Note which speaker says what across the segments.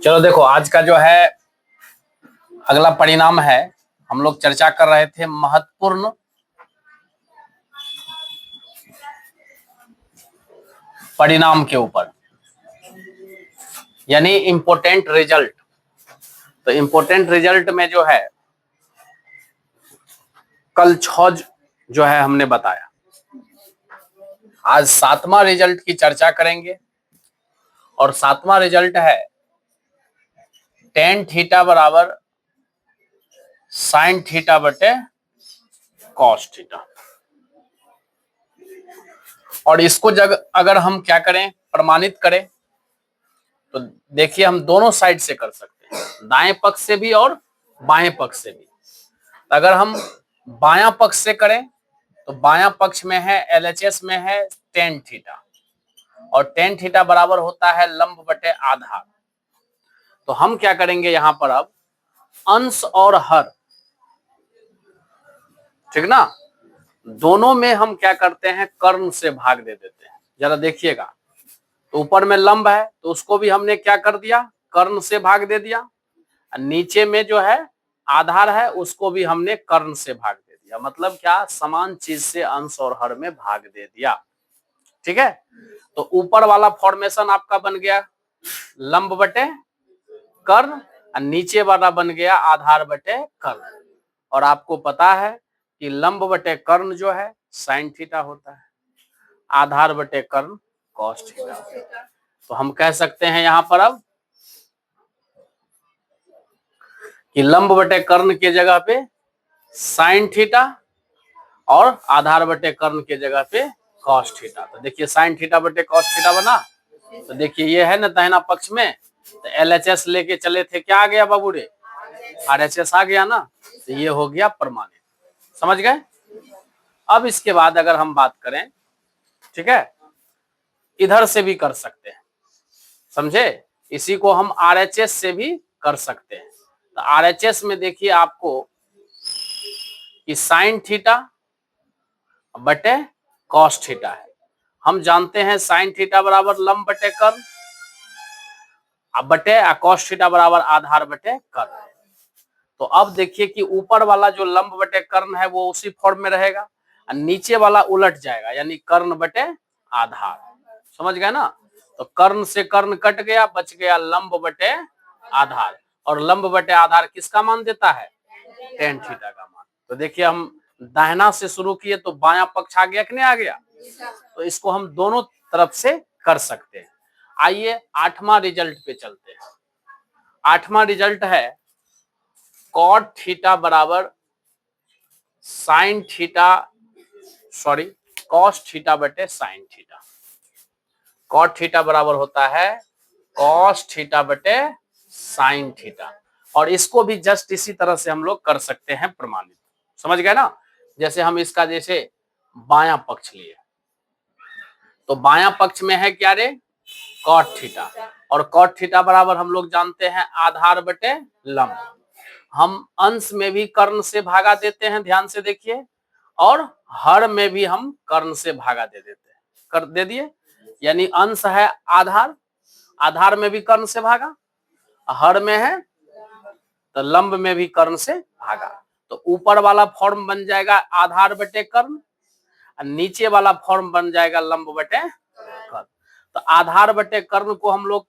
Speaker 1: चलो देखो, आज का जो है अगला परिणाम है। हम लोग चर्चा कर रहे थे महत्वपूर्ण परिणाम के ऊपर, यानी इंपोर्टेंट रिजल्ट। तो इंपोर्टेंट रिजल्ट में जो है कल 6 जो है हमने बताया, आज 7वां रिजल्ट की चर्चा करेंगे। और 7वां रिजल्ट है tan थीटा बराबर sin थीटा बटे cos थीटा। और इसको अगर हम क्या करें, प्रमाणित करें, तो देखिए हम दोनों साइड से कर सकते हैं, दाएं पक्ष से भी और बाएं पक्ष से भी। अगर हम बायां पक्ष से करें तो बायां पक्ष में है LHS में है tan थीटा, और tan थीटा बराबर होता है लंब बटे आधार। तो हम क्या करेंगे यहां पर, अब अंश और हर, ठीक ना, दोनों में हम क्या करते हैं, कर्ण से भाग दे देते हैं। जरा देखिएगा, तो ऊपर में लंब है तो उसको भी हमने क्या कर दिया, कर्ण से भाग दे दिया। नीचे में जो है आधार है उसको भी हमने कर्ण से भाग दे दिया। मतलब क्या, समान चीज से अंश और हर में भाग दे दिया। ठीक है, तो ऊपर वाला फॉर्मेशन आपका बन गया लंब बटे कर्ण, और नीचे वाला बन गया आधार बटे कर्ण। और आपको पता है कि लंब बटे कर्ण जो है साइन थीटा होता है, आधार बटे कर्ण कॉस थीटा। तो हम कह सकते हैं यहां पर अब कि लंब बटे कर्ण के जगह पे साइन थीटा और आधार बटे कर्ण के जगह पे कॉस थीटा। तो देखिए साइन थीटा बटे कॉस थीटा बना। तो देखिए ये है ना दाहिना पक्ष में, तो LHS लेके चले थे, क्या आ गया बाबू रे, RHS आ गया ना। तो ये हो गया प्रमाणित, समझ गए। अब इसके बाद अगर हम बात करें, ठीक है, इधर से भी कर सकते हैं, समझे, इसी को हम RHS से भी कर सकते हैं। तो RHS में देखिए आपको कि साइन थीटा बटे कॉस थीटा है। हम जानते हैं साइन थीटा बराबर लंब बटे कर्ण बटे कॉस थीटा बराबर आधार बटे कर्ण। तो अब देखिए कि ऊपर वाला जो लंब बटे कर्ण है वो उसी फॉर्म में रहेगा, और नीचे वाला उलट जाएगा, यानी कर्ण बटे आधार। समझ गए ना। तो कर्ण से कर्ण कट गया, बच गया लंब बटे आधार। और लंब बटे आधार किसका मान देता है, tan थीटा का मान। तो देखिए हम दाहिना से शुरू किए तो बायां पक्ष आ गया कि नहीं आ गया। तो इसको हम दोनों तरफ से कर सकते हैं। आइए 8वां रिजल्ट पे चलते हैं। 8वां रिजल्ट है कॉट थीटा बराबर sine theta, sorry cos theta बटे साइन थीटा। कॉट थीटा बराबर होता है कॉस थीटा बटे साइन थीटा। और इसको भी जस्ट इसी तरह से हम लोग कर सकते हैं प्रमाणित, समझ गए ना। जैसे हम इसका जैसे बायां पक्ष लिए, तो बायां पक्ष में है क्या रे, कॉट थीटा, और कॉट थीटा बराबर हम लोग जानते हैं आधार बटे लंब। हम अंश में भी कर्ण से भागा देते हैं, ध्यान से देखिए, और हर में भी हम कर्ण से भागा दे देते हैं, कर दे दिए। यानी अंश है आधार, आधार में भी कर्ण से भागा, हर में है तो लंब में भी कर्ण से भागा। तो ऊपर वाला फॉर्म बन जाएगा आधार बटे कर्ण, और नीचे वाला फॉर्म बन जाएगा लंब बटे कर्ण। तो आधार बटे कर्ण को हम लोग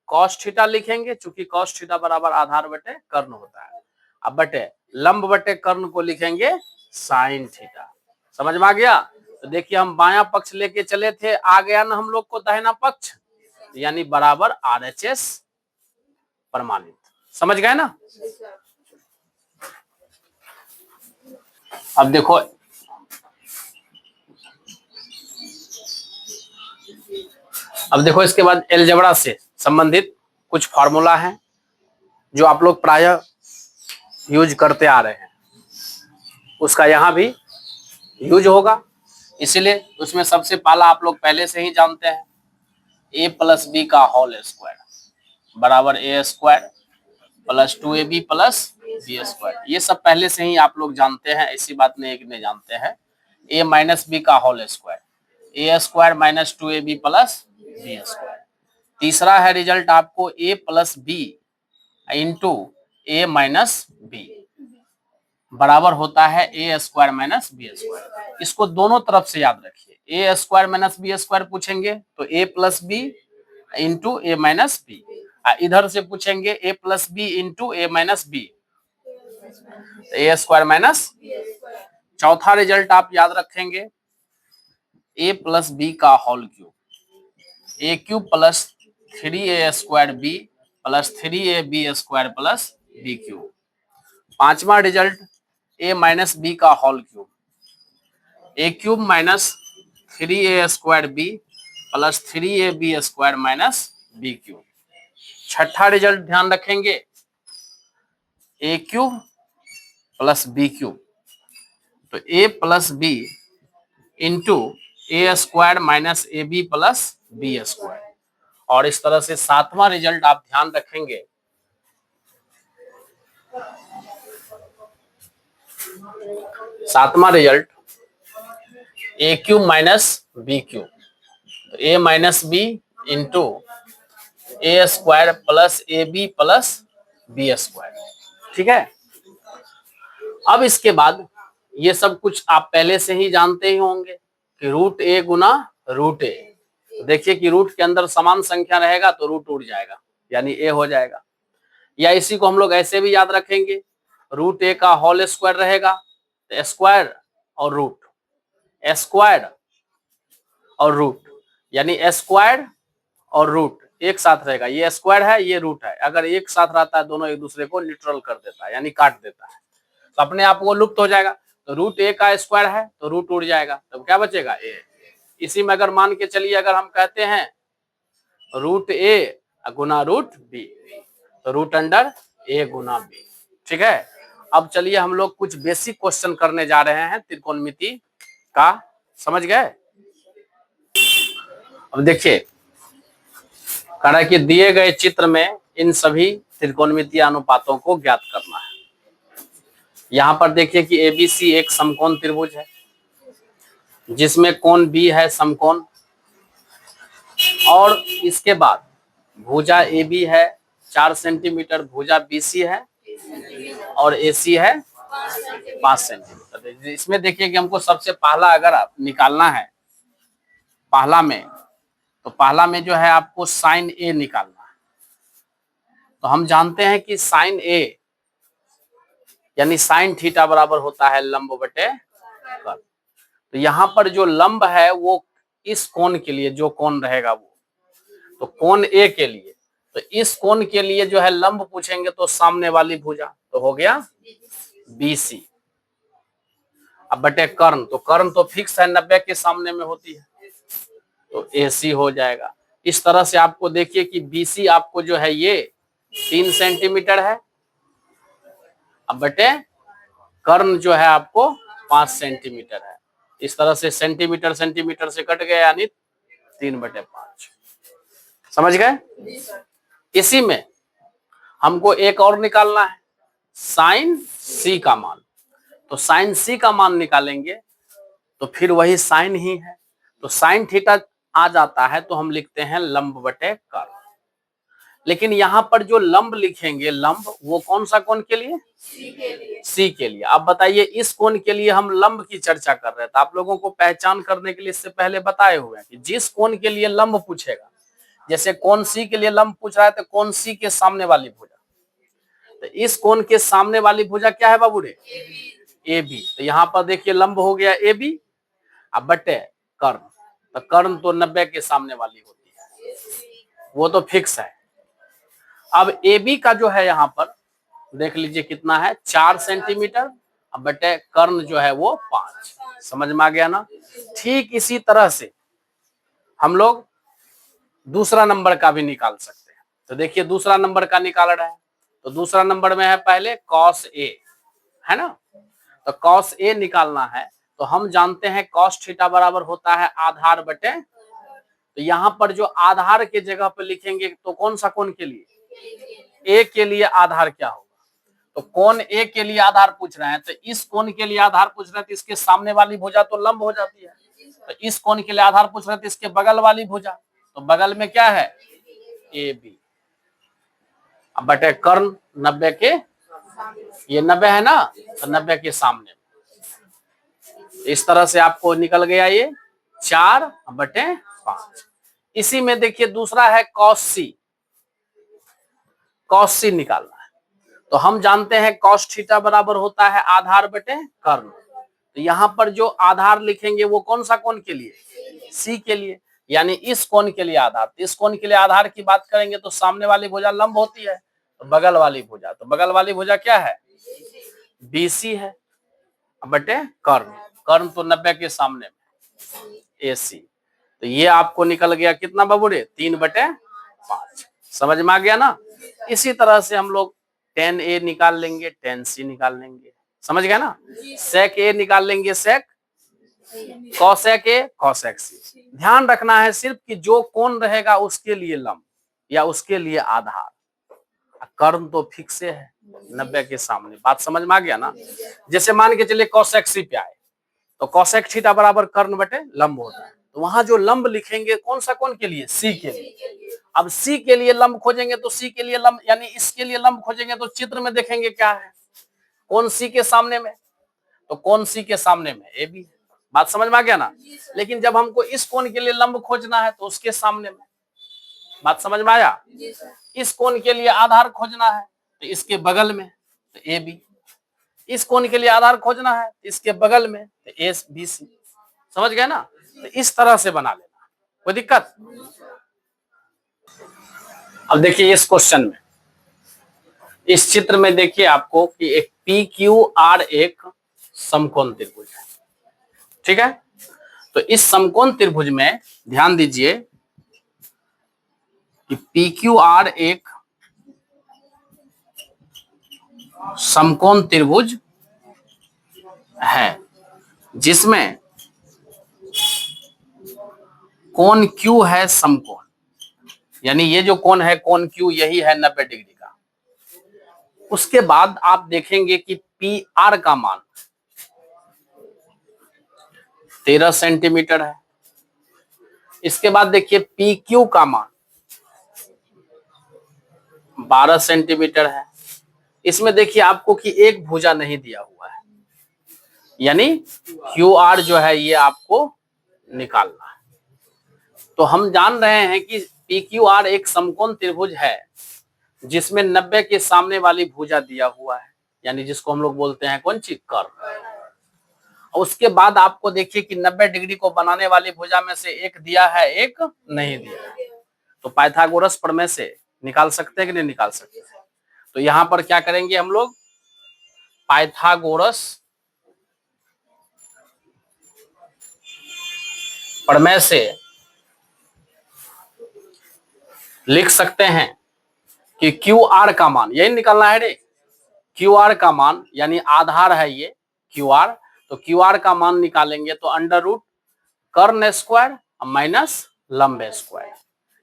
Speaker 1: कॉस थीटा लिखेंगे, चूंकि कॉस थीटा बराबर आधार बटे कर्ण होता है। अब बटे लंब बटे कर्ण को लिखेंगे साइन थीटा। समझ में आ गया। तो देखिए हम बायां पक्ष लेके चले थे, आ गया ना हम लोग को दाहिना पक्ष, यानी बराबर RHS प्रमाणित। समझ गए ना। अब देखो, इसके बाद अलजेब्रा से संबंधित कुछ फार्मूला हैं जो आप लोग प्रायः यूज करते आ रहे हैं, उसका यहाँ भी यूज होगा। इसीलिए उसमें सबसे पहला आप लोग पहले से ही जानते हैं, a प्लस बी का होल स्क्वायर बराबर a square plus 2ab plus B square. ये सब पहले से ही आप लोग जानते हैं, ऐसी बात नहीं जानते हैं। a माइनस बी का whole square, a square minus 2ab plus B square. तीसरा है रिजल्ट आपको a plus B into A minus B बराबर होता है A square minus B square. इसको दोनों तरफ से याद रखिए, A square minus B square पूछेंगे तो ए plus B into A minus B, इधर से पूछेंगे A plus B into A minus B, A square minus. चौथा रिजल्ट आप याद रखेंगे, ए प्लस बी का whole cube, a cube plus 3a square b plus 3ab square plus b cube. पांचवा result, a minus B का whole cube, a cube minus 3a square b plus 3ab square minus b cube. छठा result ध्यान रखेंगे, a cube plus b cube, तो ए plus B into a square minus a b plus B square. और इस तरह से सातवां result आप ध्यान रखेंगे, सातवां result a cube minus b cube, तो a minus b into a square plus a b plus B square. ठीक है, अब इसके बाद ये सब कुछ आप पहले से ही जानते ही होंगे कि रूट ए गुना रूट ए। देखिए कि रूट के अंदर समान संख्या रहेगा तो रूट उड़ जाएगा यानी ए हो जाएगा, या इसी को हम लोग ऐसे भी याद रखेंगे, रूट ए का होल स्क्वायर रहेगा तो स्क्वायर और रूट, स्क्वायर और रूट, यानी स्क्वायर और रूट एक साथ रहेगा, ये स्क्वायर है ये रूट है, अगर एक साथ रहता है दोनों एक दूसरे को न्यूट्रल कर देता है यानी काट देता है, तो अपने आप वो लुप्त हो जाएगा। तो रूट ए का स्क्वायर है तो रूट उड़ जाएगा, तब क्या बचेगा ए। इसी में अगर मान के चलिए अगर हम कहते हैं रूट ए गुना रूट बी, तो रूट अंडर ए गुना बी। ठीक है, अब चलिए हम लोग कुछ बेसिक क्वेश्चन करने जा रहे हैं त्रिकोणमिति का, समझ गए। अब देखिए कह रहा है कि दिए गए चित्र में इन सभी त्रिकोणमितीय अनुपातों को ज्ञात करना है। यहां पर देखिए कि एबीसी एक समकोण त्रिभुज है जिसमें कोण बी है समकोण, और इसके बाद भुजा ए बी है 4 सेंटीमीटर, भुजा बीसी है और एसी है 5 सेंटीमीटर। इसमें देखिए कि हमको सबसे पहला अगर आप निकालना है, पहला में तो पहला में जो है आपको साइन ए निकालना है। तो हम जानते हैं कि साइन ए यानी साइन थीटा बराबर होता है लंब बटे कर्ण। तो यहाँ पर जो लंब है वो इस कोण के लिए जो कोण रहेगा वो, तो कोण ए के लिए, तो इस कोण के लिए जो है लंब पूछेंगे तो सामने वाली भुजा तो हो गया बीसी। अब बटे कर्ण, तो कर्ण तो फिक्स है 90 के सामने में होती है तो एसी हो जाएगा। इस तरह से आपको देखिए कि बीसी आपको जो है ये 3 सेंटीमीटर है, अब बटे कर्ण जो है आपको 5 सेंटीमीटर है। इस तरह से सेंटीमीटर सेंटीमीटर से कट गया यानी 3/5। समझ गए। इसी में हमको एक और निकालना है साइन सी का मान, तो साइन सी का मान निकालेंगे तो फिर वही साइन ही है, तो साइन थीटा आ जाता है तो हम लिखते हैं लंब बटे कर्ण। लेकिन यहां पर जो लंब लिखेंगे लंब वो कौन सा कोण के लिए, सी के लिए। अब बताइए इस कोण के लिए हम लंब की चर्चा कर रहे हैं तो आप लोगों को पहचान करने के लिए इससे पहले बताए हुए हैं कि जिस कोण के लिए लंब पूछेगा, जैसे कोण सी के लिए लंब पूछ रहा है तो कोण सी के सामने वाली भुजा, तो इस कोण के सामने वाली भुजा क्या है बाबू रे, ए बी। तो यहाँ पर देखिए लंब हो गया ए बी, अब बटे कर्ण, तो कर्ण तो 90 के सामने वाली होती है वो तो फिक्स है। अब ए बी का जो है यहाँ पर देख लीजिए कितना है 4 सेंटीमीटर, अब बटे कर्ण जो है वो 5। समझ में आ गया ना। ठीक इसी तरह से हम लोग दूसरा नंबर का भी निकाल सकते हैं। तो देखिए दूसरा नंबर का निकाल रहे हैं, तो दूसरा नंबर में है पहले कॉस ए, है ना, तो कॉस ए निकालना है तो हम जानते हैं कॉस थीटा बराबर होता है आधार बटे, तो यहाँ पर जो आधार के जगह पे लिखेंगे तो कौन सा कोण के लिए, ए के लिए आधार क्या होगा, तो कोण ए के लिए आधार पूछ रहे हैं, तो इस कोण के लिए आधार पूछ रहे हैं तो इसके सामने वाली भुजा तो लंब हो जाती है, तो इस कोण के लिए आधार पूछ रहे हैं तो इसके बगल वाली भुजा, तो बगल में क्या है ए बी। बटे कर्ण 90 के, ये 90 है ना, तो 90 के सामने। इस तरह से आपको निकल गया ये 4/5। इसी में देखिए दूसरा है cos c। cos c निकालना है तो हम जानते हैं cos थीटा बराबर होता है आधार बटे कर्ण। तो यहाँ पर जो आधार लिखेंगे वो कौन सा कोण के लिए, c के लिए, यानी इस कोण के लिए आधार। इस कोण के लिए आधार की बात करेंगे तो सामने वाली भुजा लंब होती है, तो बगल वाली भुजा, तो बगल वाली भुजा क्या है, BC है बटे कर्ण। कर्ण तो 90 के सामने में AC। तो ये आपको निकल गया कितना बाबूरे, 3/5। समझ में आ गया ना। इसी तरह से हम लोग tan A निकाल लेंगे, tan C निकाल लेंगे। समझ गया ना। sec A निकाल लेंगे, sec cosec A cosec C। ध्यान रखना है सिर्फ कि जो कोण रहेगा उसके लिए लंब या उसके लिए आधार। कर्ण तो फिक्स है 90 के सामने। बात समझ में आ गया ना। जैसे मान के चलिए cosec C पे आए तो cosec थीटा बराबर कर्ण बटे लंब होता है। तो वहां जो लंब लिखेंगे कौन सा कोण के लिए, C के लिए। अब C के लिए लंब खोजेंगे तो C के लिए लंब यानी इसके लिए लंब खोजेंगे तो चित्र में देखेंगे क्या है, कौन C के सामने में, तो कौन C के सामने में AB। बात समझ में आ गया ना। लेकिन जब हमको इस कोण के लिए लंब खोजना है तो उसके सामने में। बात समझ में आया। इस कोण के लिए आधार खोजना है तो इसके बगल में, तो AB। इस कोण के लिए आधार खोजना है तो इसके बगल में, तो BC। समझ गए ना। तो इस तरह से बना लेना, कोई दिक्कत। अब देखिए इस क्वेश्चन में, इस चित्र में देखिए आपको कि एक PQR एक समकोण त्रिभुज है, ठीक है। तो इस समकोण त्रिभुज में ध्यान दीजिए कि PQR एक समकोण त्रिभुज है जिसमें कोण Q है समकोण, यानी ये जो कोण है कोण Q यही है 90 डिग्री का। उसके बाद आप देखेंगे कि PR का मान 13 सेंटीमीटर है। इसके बाद देखिए PQ का मान 12 सेंटीमीटर है। इसमें देखिए आपको कि एक भुजा नहीं दिया हुआ है, यानी QR जो है ये आपको निकालना है। तो हम जान रहे हैं कि PQR एक समकोण त्रिभुज है जिसमें 90 के सामने वाली भुजा दिया हुआ है, यानी जिसको हम लोग बोलते हैं कौन सी, कर्ण। उसके बाद आपको देखिए कि 90 डिग्री को बनाने वाली भुजा में से एक दिया है, एक नहीं दिया है। तो पाइथागोरस प्रमेय से निकाल सकते हैं कि नहीं निकाल सकते। तो यहां पर क्या करेंगे हम लोग, पाइथागोरस प्रमेय से लिख सकते हैं कि QR का मान यही निकालना है रे। QR का मान यानी आधार है ये QR, तो QR का मान निकालेंगे तो अंडर रूट कर्ण स्क्वायर माइनस लंब स्क्वायर,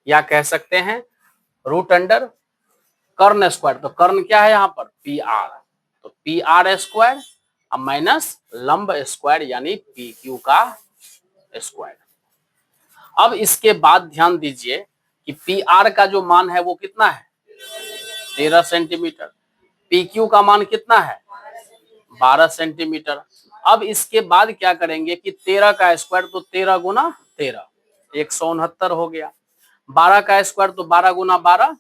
Speaker 1: या कह सकते हैं रूट अंडर कर्ण स्क्वायर। तो कर्ण क्या है यहाँ पर, PR, तो PR स्क्वायर माइनस लंब स्क्वायर यानी PQ का स्क्वायर। अब इसके बाद ध्यान दीजिए कि PR का जो मान है वो कितना है, 13 सेंटीमीटर। PQ का मान कितना है, 12 सेंटीमीटर। अब इसके बाद क्या करेंगे कि 13 का स्क्वायर तो 13 गुना 13 169 हो गया। 12 का स्क्वायर तो 12 गुना 12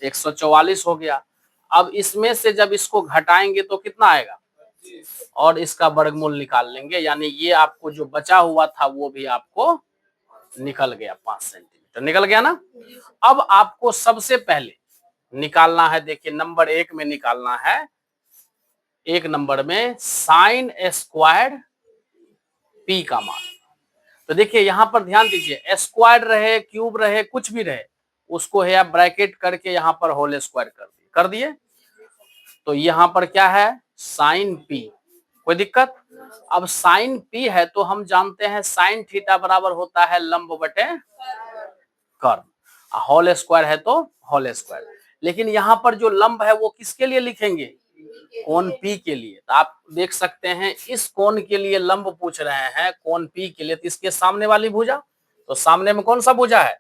Speaker 1: 144 हो गया। अब इसमें से जब इसको घटाएंगे तो कितना आएगा, और इसका वर्गमूल निकाल लेंगे, यानी ये आपको जो बचा हुआ था वो भी आपको निकल गया, 5 सेंटीमीटर निकल गया ना। अब आपको सबसे पहले निकालना है, देखिए नंबर 1 में निकालना है, एक नंबर में साइन स्क्वायर P का मान। तो देखिए यहां पर ध्यान दीजिए, स्क्वायर रहे क्यूब रहे कुछ भी रहे उसको है आप ब्रैकेट करके यहां पर होल स्क्वायर कर दिए। तो यहां पर क्या है, साइन P, कोई दिक्कत। अब साइन P है तो हम जानते हैं साइन थीटा बराबर होता है लंब बटे कर्ण, होल स्क्वायर है तो होल स्क्वायर। लेकिन यहाँ पर जो लंब है वो किसके लिए लिखेंगे, कोण P के लिए। तो आप देख सकते हैं इस कोण के लिए लंब पूछ रहे हैं, कोण P के लिए, तो इसके सामने वाली भुजा, तो सामने में कौन सा भुजा है,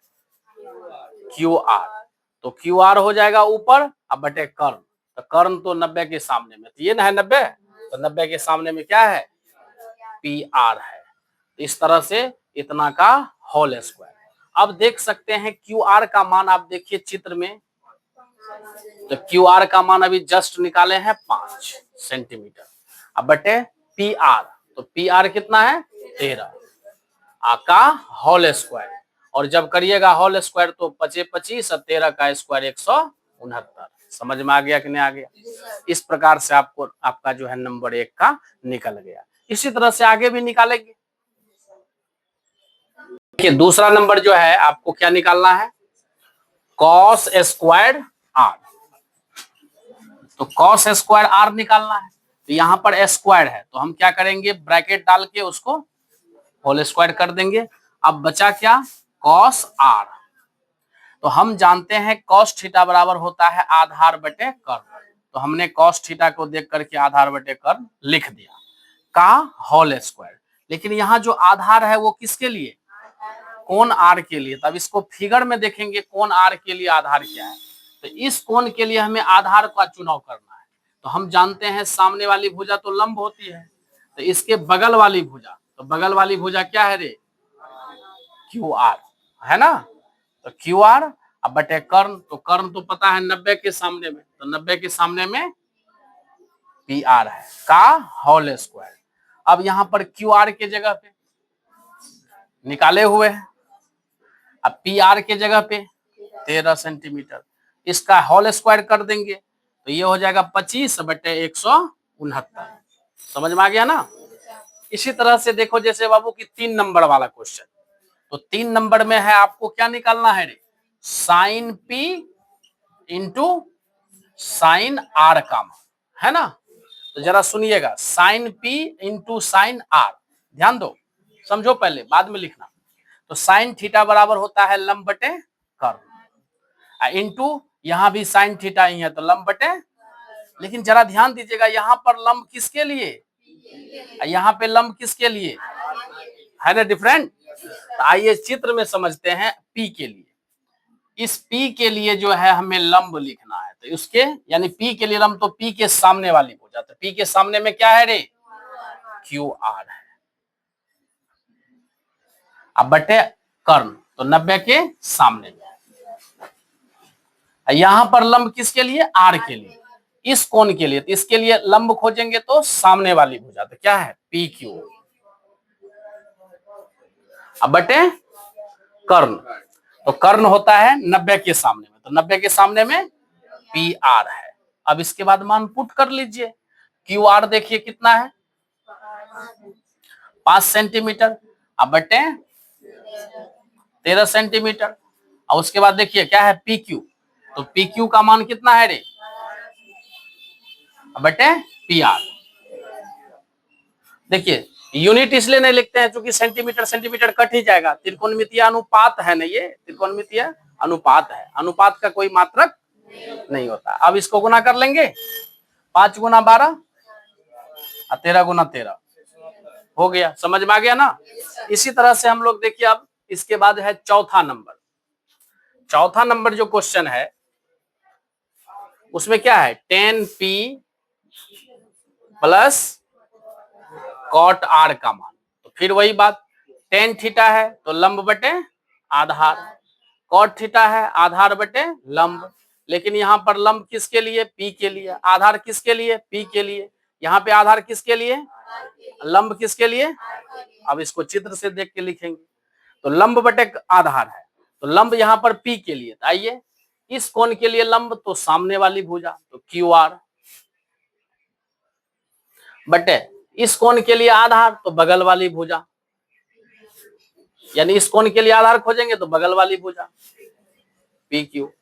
Speaker 1: QR। तो क्यू आर हो जाएगा ऊपर अब बटे कर्ण, तो कर्ण तो 90 के सामने में, तो ये ना है 90, तो 90 के सामने में क्या है, पी आर है। इस तरह से इतना का होल स्क्वायर। अब देख सकते हैं क्यू आर का मान, आप देखिए चित्र में, तो क्यू आर का मान अभी जस्ट निकाले हैं 5 सेंटीमीटर, अब बटे पी आर, तो पी आर कितना है 13 का होल स्क्वायर, और जब करिएगा होल स्क्वायर तो 25 25 और 13 का स्क्वायर 169। समझ में आ गया कि नहीं आ गया? इस प्रकार से आपको आपका जो है नंबर 1 का निकल गया। इसी तरह से आगे भी निकालेंगे। देखिए दूसरा नंबर जो है आपको क्या निकालना है, कॉस स्क्वायर आर, तो कॉस स्क्वायर आर निकालना है। तो यहाँ पर स्क्वायर है तो हम क्या करेंगे, ब्रैकेट डाल के उसको होल स्क्वायर कर देंगे। अब बचा क्या, कॉस आर, तो हम जानते हैं कॉस थीटा बराबर होता है आधार बटे कर्ण, तो हमने कॉस थीटा को देख करके आधार बटे कर्ण लिख दिया का होल स्क्वायर। लेकिन यहाँ जो आधार है वो किसके लिए, कोण आर के लिए। तब इसको फिगर में देखेंगे कोण आर के लिए आधार क्या है, तो इस कोण के लिए हमें आधार का चुनाव करना है। तो हम जानते हैं सामने वाली भुजा तो लंब होती है, तो इसके बगल वाली भुजा, तो बगल वाली भुजा क्या है रे, क्यू आर है ना, तो क्यू आर अब बटे कर्ण, तो कर्ण तो पता है 90 के सामने में, तो 90 के सामने में पी आर है का होल स्क्वायर। अब यहाँ पर क्यू आर के जगह पे निकाले हुए हैं, अब पी आर के जगह पे 13 सेंटीमीटर, इसका होल स्क्वायर कर देंगे तो ये हो जाएगा 25 बटे 169। समझ में आ गया ना? इसी तरह से देखो जैसे बाबू की 3 नंबर वाला क्वेश्चन, तो 3 नंबर में है आपको क्या निकालना है रे, sine P into sine R का मान, है ना। तो जरा सुनिएगा, sine P into sine R, ध्यान दो, समझो पहले बाद में लिखना। तो साइन थीटा बराबर होता है लंब बटे कर्ण, इंटू यहां भी साइन थीटा ही है तो लंब बटे, लेकिन जरा ध्यान दीजिएगा यहाँ पर लंब किसके लिए, यहाँ पे लंब किसके लिए है ना, डिफरेंट। तो आइए चित्र में समझते हैं पी के लिए। इस पी के लिए जो है हमें लंब लिखना है, तो उसके यानी पी के लिए लंब, तो पी के सामने वाली भुजा, तो पी के सामने में क्या है रे, क्यू आर है, अब बटे कर्ण, तो 90 के सामने में। यहां पर लंब किसके लिए, आर के लिए, इस कोण के लिए, तो इसके लिए लंब खोजेंगे तो सामने वाली भुजा, तो क्या है पी क्यू, अब बटे कर्ण, तो कर्ण होता है 90 के सामने में, तो 90 के सामने में पी आर है। अब इसके बाद मान पुट कर लीजिए, क्यू आर देखिए कितना है 5 सेंटीमीटर, अब बटे 13 सेंटीमीटर, और उसके बाद देखिए क्या है पी क्यू, तो पी क्यू का मान कितना है रे, बटे पी आर। देखिए यूनिट इसलिए नहीं लिखते हैं क्योंकि सेंटीमीटर सेंटीमीटर कट ही जाएगा, त्रिकोणमितीय अनुपात है ना, ये त्रिकोणमितीय अनुपात है, अनुपात का कोई मात्रक नहीं होता। अब इसको गुना कर लेंगे, 5 गुना 12 और 13 गुना 13 हो गया, समझ में आ गया ना। इसी तरह से हम लोग देखिए अब इसके बाद है चौथा नंबर। चौथा नंबर जो क्वेश्चन है उसमें क्या है, tan p plus cot R का मान, तो फिर वही बात, tan थीटा है तो लंब बटे आधार, कॉट थीटा है आधार बटे लंब, लेकिन यहाँ पर लंब किसके लिए, पी के लिए, आधार किसके लिए, पी के लिए, यहाँ पे आधार किसके लिए, लंब किसके लिए। अब इसको चित्र से देख के लिखेंगे, तो लंब बटे आधार है, तो लंब यहाँ पर पी के लिए, तो आइए इस कोण के लिए लंब तो सामने वाली भुजा, तो क्यू आर, बटे इस कोण के लिए आधार तो बगल वाली भुजा, यानी इस कोण के लिए आधार खोजेंगे तो बगल वाली भुजा पी क्यू।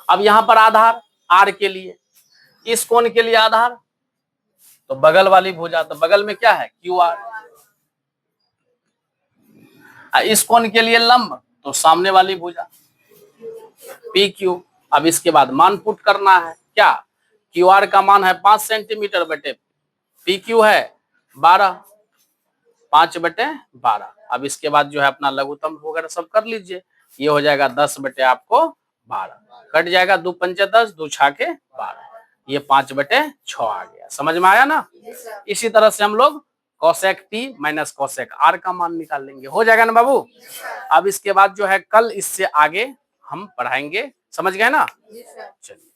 Speaker 1: अब यहाँ पर आधार आर के लिए, इस कोण के लिए आधार तो बगल वाली भुजा, तो बगल में क्या है क्यू आर, इस कोण के लिए लंब तो सामने वाली भुजा पी क्यू। अब इसके बाद मान पुट करना है, क्या, क्यू आर का मान है 5 सेंटीमीटर बटे पी क्यू है 12, 5 बटे 12। अब इसके बाद जो है अपना लघुत्तम वगैरह सब कर लीजिए, ये हो जाएगा 10 बटे आपको 12 कट जाएगा, 2 पंचे 10, 2 छाके 12, ये 5/6 आ गया। समझ में आया ना। इसी तरह से हम लोग cosec T minus cosec R का मान निकाल लेंगे, हो जाएगा ना बाबू। अब इसके बाद जो है कल इससे आगे हम पढ़ाएंगे, समझ गए ना। चलिए।